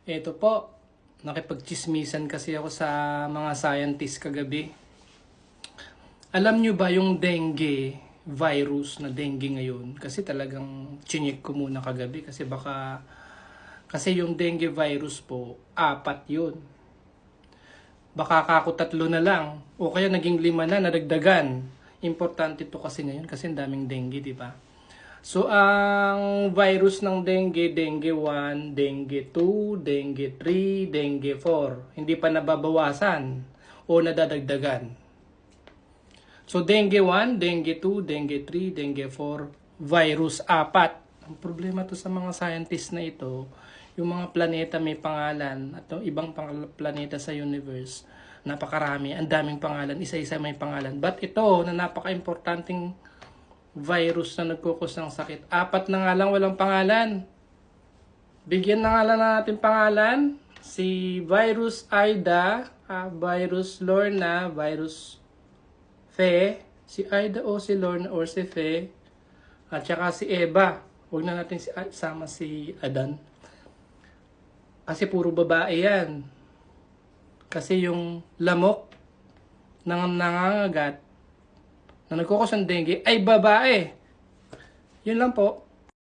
Ito po, nakipagchismisan kasi ako sa mga scientist kagabi. Alam nyo ba yung dengue virus na dengue ngayon? Kasi talagang chinik ko muna kagabi kasi yung dengue virus po, 4 yun. Baka kako 3 na lang o kaya naging 5 na, nadagdagan. Importante to kasi ngayon kasi ang daming dengue, di ba? So, ang virus ng dengue, dengue 1, dengue 2, dengue 3, dengue 4. Hindi pa nababawasan o nadadagdagan. So, dengue 1, dengue 2, dengue 3, dengue 4, virus 4. Ang problema to sa mga scientists na ito, yung mga planeta may pangalan at yung ibang planeta sa universe, napakarami, ang daming pangalan, isa-isa may pangalan. But ito, na napaka-importanting virus na nagkukos ng sakit, 4 na nga lang walang pangalan. Bigyan na nga lang natin pangalan. Si virus Aida, virus Lorna, virus Fe, si Aida o si Lorna or si Fe, at saka si Eva. Huwag na natin sama si Adan. Kasi puro babae yan. Kasi yung lamok ng nangangagat na nagkukos ng dengue ay babae. Yun lang po.